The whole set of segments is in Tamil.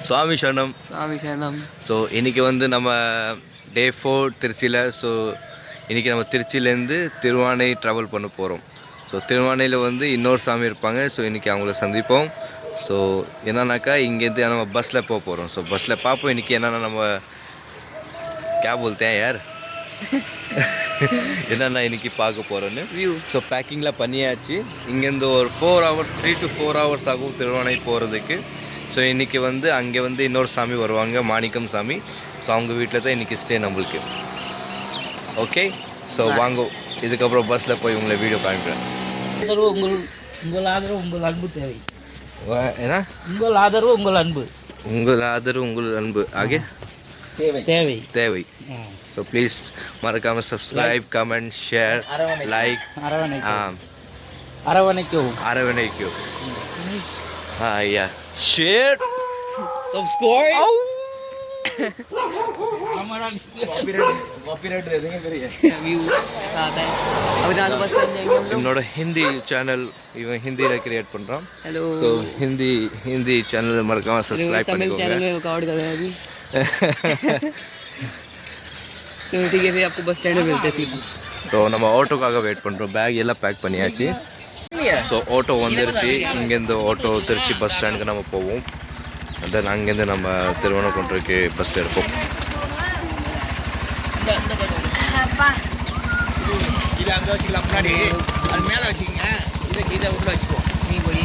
சுவாமி சரணம். சுவாமி சரணம். ஸோ இன்றைக்கி வந்து நம்ம டே 4 திருச்சியில். ஸோ இன்றைக்கி நம்ம திருச்சியிலேருந்து திருவானை ட்ராவல் பண்ண போகிறோம். ஸோ திருவானையில் வந்து இன்னொரு சாமி இருப்பாங்க. ஸோ இன்றைக்கி அவங்கள சந்திப்போம். ஸோ என்னன்னாக்கா இங்கேருந்து நம்ம பஸ்ஸில் போக போகிறோம். ஸோ பஸ்ஸில் பார்ப்போம் இன்றைக்கி என்னென்னா நம்ம கேப் बोलते யார் என்னென்னா இன்றைக்கி பார்க்க போகிறோன்னு வியூ. ஸோ பேக்கிங்லாம் பண்ணியாச்சு. இங்கேருந்து ஒரு 4 hours 3 to 4 hours ஆகும் திருவானை போகிறதுக்கு. ஸோ இன்றைக்கி வந்து அங்கே வந்து இன்னொரு சாமி வருவாங்க, மாணிக்கம் சாமி. ஸோ அவங்க வீட்டில் தான் இன்றைக்கி ஸ்டே நம்மளுக்கு. ஓகே, ஸோ வாங்க இதுக்கப்புறம் பஸ்ஸில் போய் உங்களை வீடியோ காமிக்கிறேன். உங்கள் ஆதரவு உங்கள் அன்பு தேவை. ஏன்னா உங்கள் ஆதரவு உங்கள் அன்பு, உங்கள் ஆதரவு உங்கள் அன்பு ஆகிய தேவை தேவை. ஸோ ப்ளீஸ் மறக்காமல் சப்ஸ்கிரைப், கமெண்ட், ஷேர், லைக். அரவணைக்கவும் அரவணைக்கும். ஐயா ஷேர் சப்ஸ்கிரைப். என்னோட ஹிந்தி சேனல் இவன் ஹிந்தியில் கிரியேட் பண்ணுறான். हेलो. ஸோ ஹிந்தி சேனல் மறக்காமல் சப்ஸ்கிரைப் பண்ணிக்கோங்க. तो ठीक है, फिर आपको बस स्टैंड में मिलते हैं सीधा. ஸோ நம்ம ஆட்டோக்காக வெயிட் பண்ணுறோம். பேக் எல்லாம் பேக் பண்ணியாச்சு. ஸோ ஆட்டோ வந்துருச்சு. இங்கேருந்து ஆட்டோ திருச்சி பஸ் ஸ்டாண்டுக்கு நம்ம போவோம். தென் அங்கேருந்து நம்ம திருவண்ணாமலைக்கு பஸ் எடுப்போம். இதை அங்கே வச்சுக்கலாம், முன்னாடி அது மேலே வச்சுக்கோங்க. இதை உள்ள வச்சுக்குவோம். நீ போய்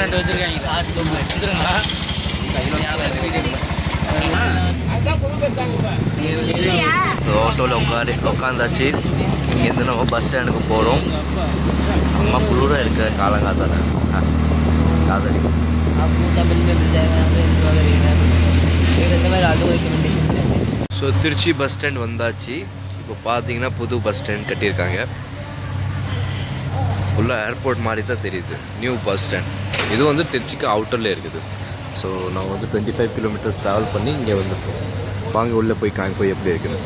ரெண்டு வச்சுருக்காங்க. ஆட்டோவில் உட்காந்தாச்சு. இங்கேருந்து நம்ம பஸ் ஸ்டாண்டுக்கு போகிறோம். அம்மா குளிராக இருக்க காலங்காத்தால காதலி. ஸோ திருச்சி பஸ் ஸ்டாண்ட் வந்தாச்சு. இப்போ பார்த்தீங்கன்னா புது பஸ் ஸ்டாண்ட் கட்டியிருக்காங்க. ஃபுல்லாக ஏர்போர்ட் மாதிரி தான் தெரியுது. New bus stand. இது வந்து திருச்சிக்கு அவுட்டரில் இருக்குது. ஸோ நான் வந்து 25 kilometers ட்ராவல் பண்ணி இங்கே வந்துருக்கோம். வாங்க உள்ளே போய் போய் எப்படி இருக்குது.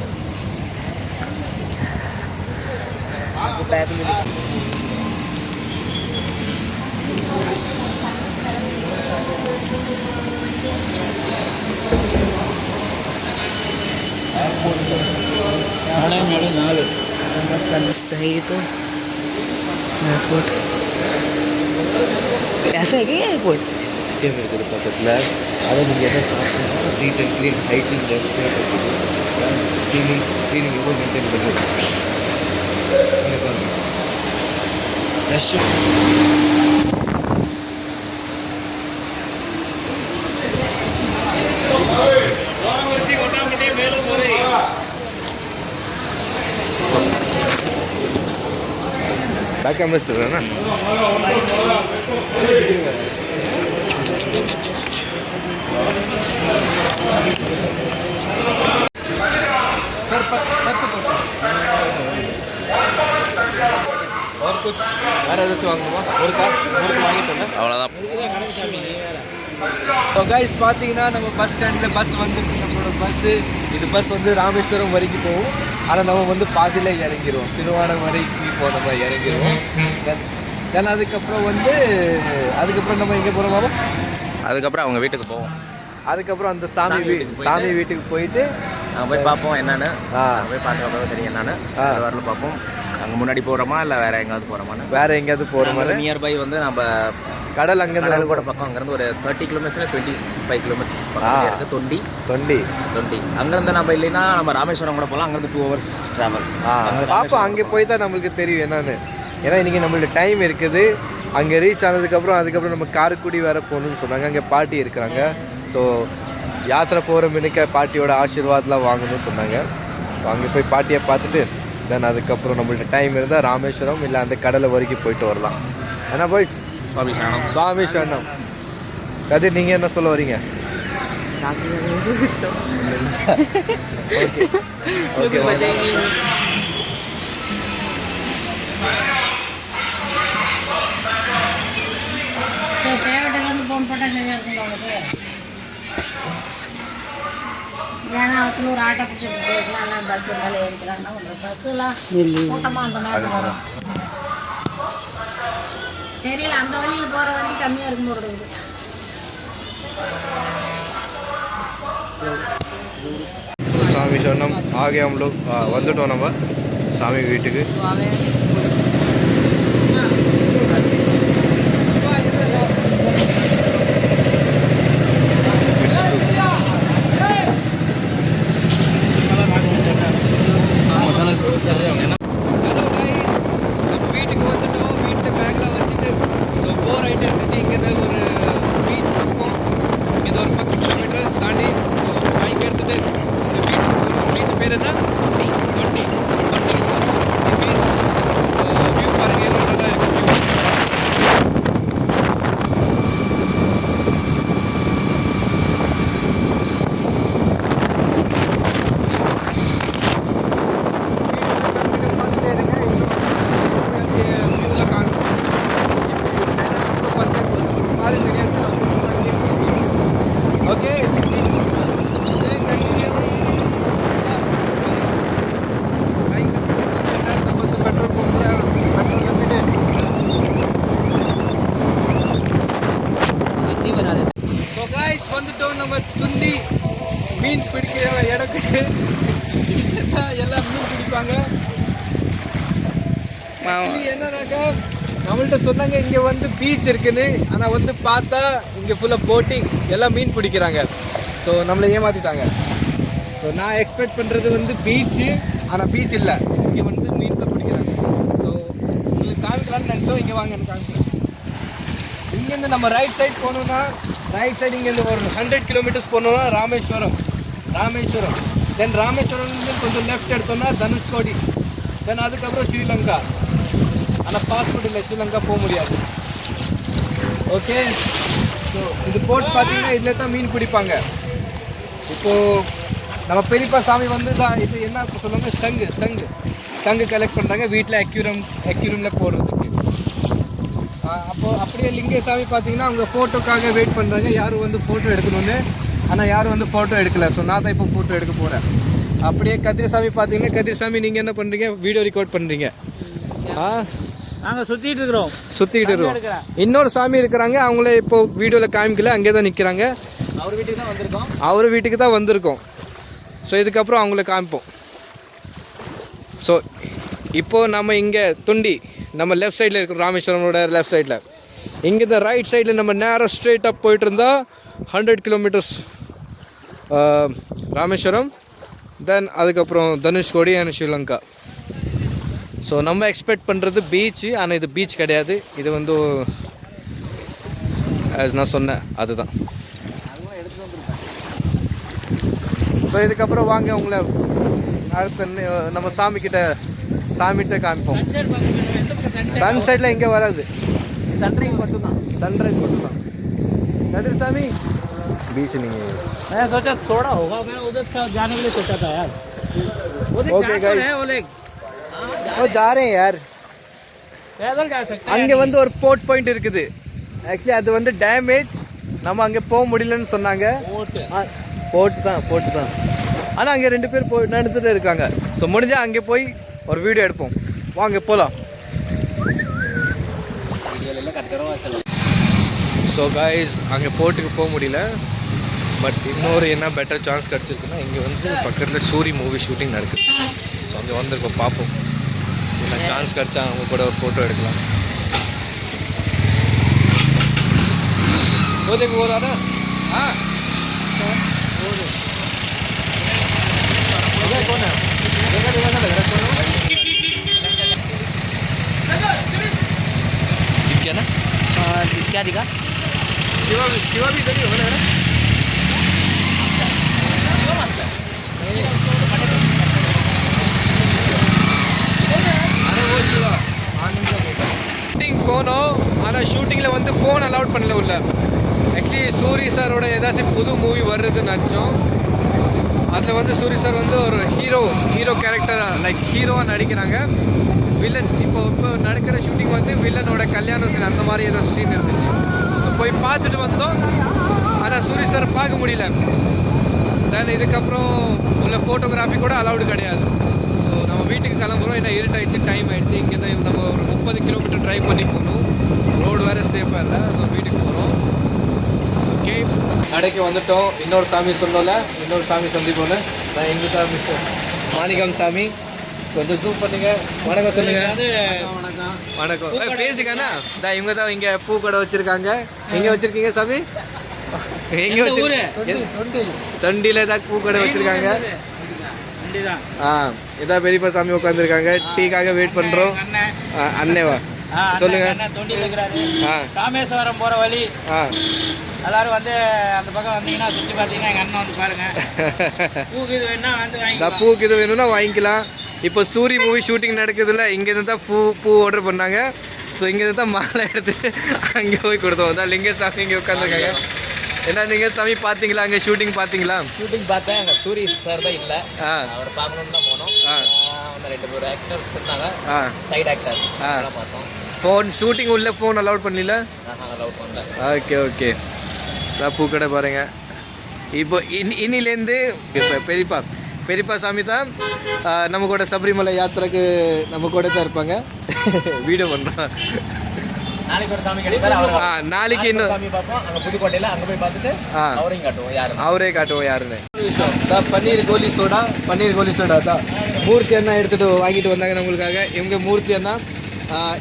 तो एयरपोर्ट ऐसा है क्या एयरपोर्ट? இருக்குது பக்கத்தில். அதை நீங்கள் எதாவது சாப்பிட்டீங்கன்னா neat and clean hygiene restaurant இருக்குது. க்ளீனிங் எவ்வளோ மெயின்டைன் பண்ணுறது. பேக் கேமரா சொல்கிறேன்னா और कुछ வேறு ஏதாச்சும் வாங்கணுமா? ஒரு வாங்கிட்டோம், அவ்வளோதான். ஸோ கைஸ் பார்த்தீங்கன்னா நம்ம பஸ் ஸ்டாண்டில் பஸ் வந்துச்சு. நம்மளோட பஸ்ஸு இது பஸ் வந்து ராமேஸ்வரம் வரைக்கும் போகும். ஆனால் நம்ம வந்து பாதியில் இறங்கிடுவோம். திருவானை வரைக்கும் போகிற மாதிரி இறங்கிடுவோம். தென் அதுக்கப்புறம் நம்ம எங்கே போகிறோம்? அதுக்கப்புறம் அவங்க வீட்டுக்கு போவோம். அதுக்கப்புறம் அந்த சாமி வீட்டுக்கு போயிட்டு நாங்கள் போய் பார்ப்போம் என்னென்னு. போய் பார்த்துக்கப்புறம் தெரியும் என்னென்னு. வரல பார்ப்போம். அங்கே முன்னாடி போகிறோமா இல்லை வேறு எங்கேயாவது போகிறோமா? வேறு எங்கேயாவது போகிற மாதிரி. நியர்பை வந்து நம்ம கடல் அங்கேருந்து கூட பக்கம் அங்கேருந்து ஒரு 30 kilometers 25 kilometers பக்கம் இருக்குது. தொண்டி அங்கேருந்து நம்ம இல்லைன்னா நம்ம ராமேஸ்வரம் கூட போகலாம். அங்கேருந்து 2 hours ட்ராவல். பார்ப்போம். அங்கே போய் தான் நம்மளுக்கு தெரியும் என்னன்னு. ஏன்னா இன்றைக்கி நம்மளுக்கு டைம் இருக்குது. அங்கே ரீச் அதுக்கப்புறம் நம்ம காரைக்குடி வேறு போகணுன்னு சொன்னாங்க. அங்கே பாட்டி இருக்கிறாங்க. ஸோ யாத்திரை போகிற மினிக்க பாட்டியோட ஆசீர்வாதெலாம் வாங்கணும்னு சொன்னாங்க. ஸோ அங்கே போய் பாட்டியை பார்த்துட்டு தென் அதுக்கப்புறம் நம்மள்ட்ட டைம் இருந்தால் ராமேஸ்வரம் இல்லை அந்த கடலை வரைக்கும் போயிட்டு வரலாம். ஏன்னா போய் சுவாமி சரணம். கதிர், நீங்கள் என்ன சொல்ல வரீங்க? ஓகே ஏன்னா அவத்துல ஒரு ஆட்டோ பிடிச்சிட்டு போயிருக்கலாம். பஸ் மேலே ஏறிக்கிறாங்கன்னா ஒரு பஸ்ஸெல்லாம் கூட்டமாக அந்த மாதிரி வரும். தெரியல, அந்த வழியில் போகிற வண்டி கம்மியாக இருக்கும் போகிறது. ராமேஸ்வரம் ஆகே हम लोग வந்துட்டோம் நம்ம சாமி வீட்டுக்கு. வந்துட்டோம் நம்ம துண்டி மீன் பிடிக்கிற இடத்துக்கு. எல்லாம் மீன் பிடிப்பாங்க. என்னன்னாக்கா நம்மள்ட்ட சொன்னாங்க இங்கே வந்து பீச் இருக்குன்னு. ஆனால் வந்து பார்த்தா இங்கே ஃபுல்லாக போட்டிங் எல்லாம் மீன் பிடிக்கிறாங்க. ஸோ நம்மளை ஏமாற்றிட்டாங்க. ஸோ நான் எக்ஸ்பெக்ட் பண்ணுறது வந்து பீச்சு, ஆனால் பீச் இல்லை, இங்கே வந்து மீன் தான் பிடிக்கிறாங்க. ஸோ உங்களுக்கு காமிக்கலான்னு நினச்சோம். இங்கே வாங்க காமிக்கிறேன். இங்கேருந்து நம்ம ரைட் சைட் போகணுன்னா ரைட் சைடு இங்கேருந்து ஒரு 100 கிலோமீட்டர்ஸ் போனோம்னா ராமேஸ்வரம். தென் ராமேஸ்வரம்லேருந்து கொஞ்சம் லெஃப்ட் எடுத்தோம்னா தனுஷ்கோடி. தென் அதுக்கப்புறம் ஸ்ரீலங்கா. ஆனால் பாஸ்போர்ட் இல்லை, ஸ்ரீலங்கா போக முடியாது. ஓகே, ஸோ இது போட் பார்த்தீங்கன்னா இதில் தான் மீன் பிடிப்பாங்க. இப்போது நம்ம பெரியப்பா சாமி வந்து தான் இது என்ன சொல்லுவாங்க, சங்கு கலெக்ட் பண்ணுறாங்க வீட்டில் அக்யூரமில் போடுறதுக்கு. அப்போது அப்படியே லிங்கசாமி பார்த்தீங்கன்னா அவங்க ஃபோட்டோக்காக வெயிட் பண்ணுறாங்க, யாரும் வந்து ஃபோட்டோ எடுக்கணும்னு. ஆனால் யாரும் வந்து ஃபோட்டோ எடுக்கலை. ஸோ நான் தான் இப்போ ஃபோட்டோ எடுக்க போகிறேன். அப்படியே கதிரசாமி பார்த்தீங்கன்னா, கதிரசாமி நீங்கள் என்ன பண்ணுறீங்க, வீடியோ ரெக்கார்ட் பண்ணுறீங்க. நாங்கள் சுற்றிட்டு இருக்கிறோம். இன்னொரு சாமி இருக்கிறாங்க, அவங்களே இப்போ வீடியோவில் காமிக்கல, அங்கே தான் நிற்கிறாங்க. அவர் வீட்டுக்கு தான் வந்திருக்கோம். ஸோ இதுக்கப்புறம் அவங்கள காமிப்போம். ஸோ இப்போது நம்ம இங்கே துண்டி நம்ம லெஃப்ட் சைடில் இருக்கிறோம், ராமேஸ்வரமோட லெஃப்ட் சைடில். இங்கே இந்த ரைட் சைடில் நம்ம நேராக ஸ்ட்ரெயிட்டாக போயிட்டு இருந்தால் 100 கிலோமீட்டர்ஸ் ராமேஸ்வரம். தென் அதுக்கப்புறம் தனுஷ்கோடி அண்ட் ஸ்ரீலங்கா. ஸோ நம்ம எக்ஸ்பெக்ட் பண்ணுறது பீச்சு, ஆனால் இது பீச் கிடையாது. இது வந்து நான் சொன்னேன் அதுதான். ஸோ இதுக்கப்புறம் வாங்க உங்களை அடுத்த நம்ம சாமிகிட்ட காமிப்போம். சன்செட்டில் இங்கே வராது, சன்ரைஸ் மட்டும்தான். கதிர் சாமி बीच नहीं है। मैं सोचा थोड़ा होगा, मैं उधर जाने के लिए सोचा था यार। ओके गाइस, वो जा रहे हैं यार, पैदल जा सकते हैं. அங்கே வந்து ஒரு போர்ட் பாயிண்ட் இருக்குது. ஆக்சுவலி அது வந்து டேமேஜ், நம்ம அங்கே போக முடியலன்னு சொன்னாங்க. போர்ட் தான். ஆனால் அங்கே 2 பேர் நடந்துட்டு இருக்காங்க. ஸோ முடிஞ்சால் அங்கே போய் ஒரு வீடியோ எடுப்போம். வாங்க போகலாம். ஸோ காய்ஸ், அங்கே போர்ட்டுக்கு போக முடியல. பட் இன்னொரு என்ன பெட்டர் சான்ஸ் கிடச்சிருக்குன்னா, இங்கே வந்து பக்கத்தில் சூரி மூவி ஷூட்டிங் நடக்குது. ஸோ அங்கே வந்திருக்கோம், பார்ப்போம். என்ன சான்ஸ் கிடச்சா அவங்க கூட ஒரு ஃபோட்டோ எடுக்கலாம். போதைக்கு போதாடா? क्या ना क्या दिखा? शिवा भी इधर ही होगा ना? ஷூட்டிங் போனோம், ஆனால் ஷூட்டிங்கில் வந்து ஃபோன் அலவுட் பண்ணல உள்ள. ஆக்சுவலி சூரி சாரோட ஏதாச்சும் புது மூவி வர்றதுன்னு நினச்சோம். அதில் வந்து சூரி சார் வந்து ஒரு ஹீரோ கேரக்டராக லைக் ஹீரோவாக நடிக்கிறாங்க. வில்லன் இப்போ நடக்கிற ஷூட்டிங் வந்து வில்லனோட கல்யாணம் சீன், அந்த மாதிரி ஏதோ சீன் இருந்துச்சு. ஸோ போய் பார்த்துட்டு வந்தோம். ஆனால் சூரி சார் பார்க்க முடியல. தென் இதுக்கப்புறம் உள்ள ஃபோட்டோகிராஃபி கூட அலவுடு கிடையாது. ஸோ நம்ம வீட்டுக்கு கிளம்புறோம். என்ன இருட்டாயிடுச்சு, டைம் ஆகிடுச்சு. இங்கே தான் நம்ம ஒரு 30 கிலோமீட்டர் ட்ரைவ் பண்ணி போகணும். ரோடு வேறு சேஃபாக இல்லை. ஸோ வீட்டுக்கு போகிறோம். ஓகே, கடைக்கு வந்துட்டோம். இன்னொரு சாமி சொன்னோம்ல, இன்னொரு சாமி சந்திப்போன்னு. நான் எங்கள் தான் மிஸ்டர் மாணிக்கம் சாமி. கொஞ்சம் ஜூம் பண்ணுங்க. வணக்கம் சொல்லுங்க. வணக்கம். பேசிக்காண்ணா இவங்க தான் இங்கே பூ கடை வச்சுருக்காங்க. எங்கே வச்சுருக்கீங்க சாமி? எங்கே வச்சு தொண்டியில் தான் பூ கடை வச்சுருக்காங்க. இதான் பெரியப்பா சாமி உட்காந்துருக்காங்க. டீக்காக வெயிட் பண்ணுறோம். அண்ணேவா சொல்லுங்க. ராமேஸ்வரம் போற வழி எல்லாரும் வந்து அந்த பக்கம் வந்தீங்கன்னா சுற்றி பார்த்தீங்கன்னா எங்கள் அண்ணன் வந்து பாருங்க. பூக்கு இது வேணா வந்து வாங்கிக்கலாம். பூக்கு இது வேணும்னா வாங்கிக்கலாம். இப்போ சூரி மூவி ஷூட்டிங் நடக்குதுல்ல, இங்கேருந்து தான் பூ ஆர்டர் பண்ணாங்க. ஸோ இங்கேருந்து தான் மாலை எடுத்துட்டு அங்கே போய் கொடுத்தோம். அதான் லிங்கசாமி இங்கே உட்காந்துருக்காங்க. என்ன நீங்கள் சாமி பார்த்தீங்களா? அங்கே ஷூட்டிங் பார்த்தீங்களா? ஷூட்டிங் பார்த்தேன். அங்கே சூரி சார் தான் இல்லை, அவர் பார்க்கணுன்னு தான் போனோம். ஒன்று 2 ஆக்டர்ஸ் இருந்தாங்க, சைடு ஆக்டர் பார்த்தோம். ஃபோன் ஷூட்டிங் உள்ள ஃபோன் அலௌட் பண்ணல. அலௌட் பண்ணல. Okay okay. நான் பூக்கடை பாருங்க. இப்போ இன்னிலேருந்து பெரியப்பா சாமி தான் நம்ம கூட சபரிமலை யாத்திரைக்கு நம்ம கூட தான் இருப்பாங்க. வீடியோ பண்ணுறோம். நாளைக்கு ஒரு சாமி கிடைப்பாரு. நாளைக்கு இன்னும் சாமி பார்ப்போம். அங்கே புதுக்கோட்டையில் அங்கே போய் பார்த்துட்டு அவரையும் காட்டுவோம். அவரே காட்டுவோம் யாருன்னு. பன்னீர் கோலி சோடா தான் மூர்த்தி அண்ணா எடுத்துட்டு வாங்கிட்டு வந்தாங்க நம்மளுக்காக. இவங்க மூர்த்தி அண்ணா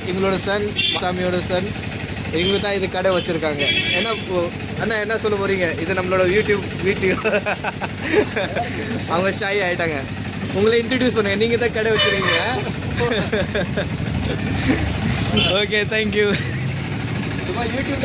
இவங்களோட சன், சாமியோட சன். இவங்க தான் இது கடை வச்சுருக்காங்க. அண்ணா என்ன சொல்ல போகிறீங்க? இது நம்மளோட யூடியூப் அவங்க ஷாய் ஆகிட்டாங்க. உங்களை இன்ட்ரடியூஸ் பண்ணுங்க. நீங்கள் தான் கடை வச்சுருக்கீங்க. Okay, thank you. யூடியூப்